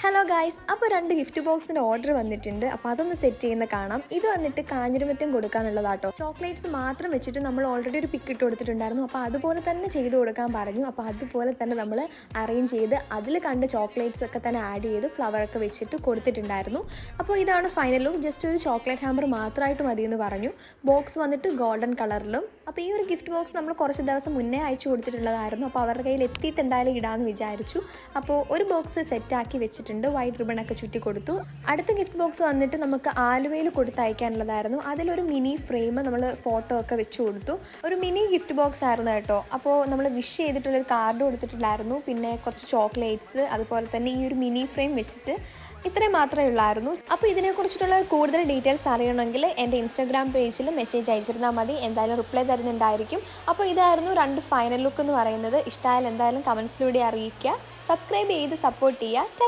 Hello guys, അപ്പോൾ 2 gift ബോക്സിൻ്റെ order വന്നിട്ടുണ്ട്. അപ്പോൾ അതൊന്ന് സെറ്റ് ചെയ്യുന്ന കാണാം. ഇത് വന്നിട്ട് കാഞ്ഞിരമറ്റം കൊടുക്കാനുള്ളതാട്ടോ. ചോക്ലേറ്റ്സ് മാത്രം വെച്ചിട്ട് നമ്മൾ ഓൾറെഡി ഒരു പിക്ക് ഇട്ട് കൊടുത്തിട്ടുണ്ടായിരുന്നു. അപ്പോൾ അതുപോലെ തന്നെ ചെയ്ത് കൊടുക്കാൻ പറഞ്ഞു. അപ്പോൾ അതുപോലെ തന്നെ നമ്മൾ അറേഞ്ച് ചെയ്ത് അതിൽ കണ്ട ചോക്ലേറ്റ്സ് ഒക്കെ തന്നെ ആഡ് ചെയ്ത് ഫ്ലവറൊക്കെ വെച്ചിട്ട് കൊടുത്തിട്ടുണ്ടായിരുന്നു. അപ്പോൾ ഇതാണ് ഫൈനൽ ലുക്ക്. ജസ്റ്റ് ഒരു ചോക്ലേറ്റ് ഹാമ്പർ മാത്രമായിട്ട് മതിയെന്ന് പറഞ്ഞു. ബോക്സ് വന്നിട്ട് ഗോൾഡൻ കളറിലും. അപ്പോൾ ഈ ഒരു ഗിഫ്റ്റ് ബോക്സ് നമ്മൾ കുറച്ച് ദിവസം മുന്നേ അയച്ചു കൊടുത്തിട്ടുള്ളതായിരുന്നു. അപ്പോൾ അവരുടെ കയ്യിൽ എത്തിയിട്ട് എന്തായാലും ഇടാമെന്ന് വിചാരിച്ചു. അപ്പോൾ ഒരു ബോക്സ് സെറ്റാക്കി വെച്ചിട്ടുണ്ട്. വൈറ്റ് റിബണൊക്കെ ചുറ്റി കൊടുത്തു. അടുത്ത ഗിഫ്റ്റ് ബോക്സ് വന്നിട്ട് നമുക്ക് ആലുവയിൽ കൊടുത്തയക്കാനുള്ളതായിരുന്നു. അതിലൊരു മിനി ഫ്രെയിം നമ്മൾ ഫോട്ടോ ഒക്കെ വെച്ച് കൊടുത്തു. ഒരു മിനി ഗിഫ്റ്റ് ബോക്സ് ആയിരുന്നു കേട്ടോ. അപ്പോൾ നമ്മൾ വിഷ് ചെയ്തിട്ടുള്ളൊരു കാർഡ് കൊടുത്തിട്ടുണ്ടായിരുന്നു. പിന്നെ കുറച്ച് ചോക്ലേറ്റ്സ്, അതുപോലെ തന്നെ ഈ ഒരു മിനി ഫ്രെയിം വെച്ചിട്ട് ഇത്രയും മാത്രമേ ഉള്ളായിരുന്നു. അപ്പോൾ ഇതിനെക്കുറിച്ചിട്ടുള്ള കൂടുതൽ ഡീറ്റെയിൽസ് അറിയണമെങ്കിൽ എൻ്റെ ഇൻസ്റ്റാഗ്രാം പേജിൽ മെസ്സേജ് അയച്ചിരുന്നാൽ മതി. എന്തായാലും റിപ്ലൈ തരുന്നുണ്ടായിരിക്കും. അപ്പോൾ ഇതായിരുന്നു 2 ഫൈനൽ ലുക്ക് എന്ന് പറയുന്നത്. ഇഷ്ടമായാലും എന്തായാലും കമൻസിലൂടെ അറിയിക്കുക. സബ്സ്ക്രൈബ് ചെയ്ത് സപ്പോർട്ട് ചെയ്യുക.